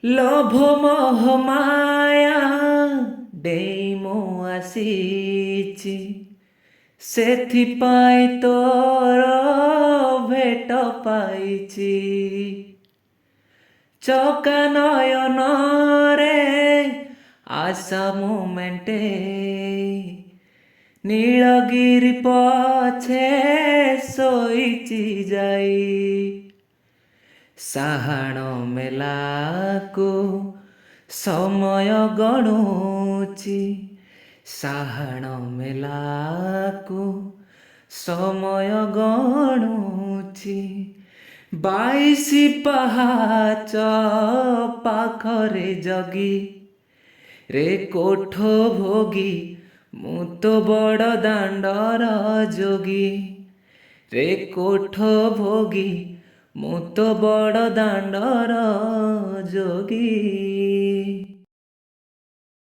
ଲୋଭ ମୋହ ମାୟା ଦେଇ ମୁଁ ଆସିଛି, ସେଥିପାଇଁ ତୋର ଭେଟ ପାଇଛି। ଚକା ନୟନରେ ଆଶା ମୁଁ ମେଣ୍ଟେଇ, ନୀଳଗିରି ପଛେ ଶୋଇଛି ଯାଇ। ସାହାଣ ମେଲାକୁ ସମୟ ଗଣୁଛି, ସାହାଣ ମେଲାକୁ ସମୟ ଗଣୁଛି। 22 ପାହାଚ ପାଖରେ ଜଗି ରେ କୋଠ ଭୋଗୀ, ମୁଁ ତ ବଡ଼ ଦାଣ୍ଡର ଯୋଗୀ। ରେ କୋଠ ଭୋଗୀ, ମୁଁ ତ ବଡ଼ ଦାଣ୍ଡର ଯୋଗୀ।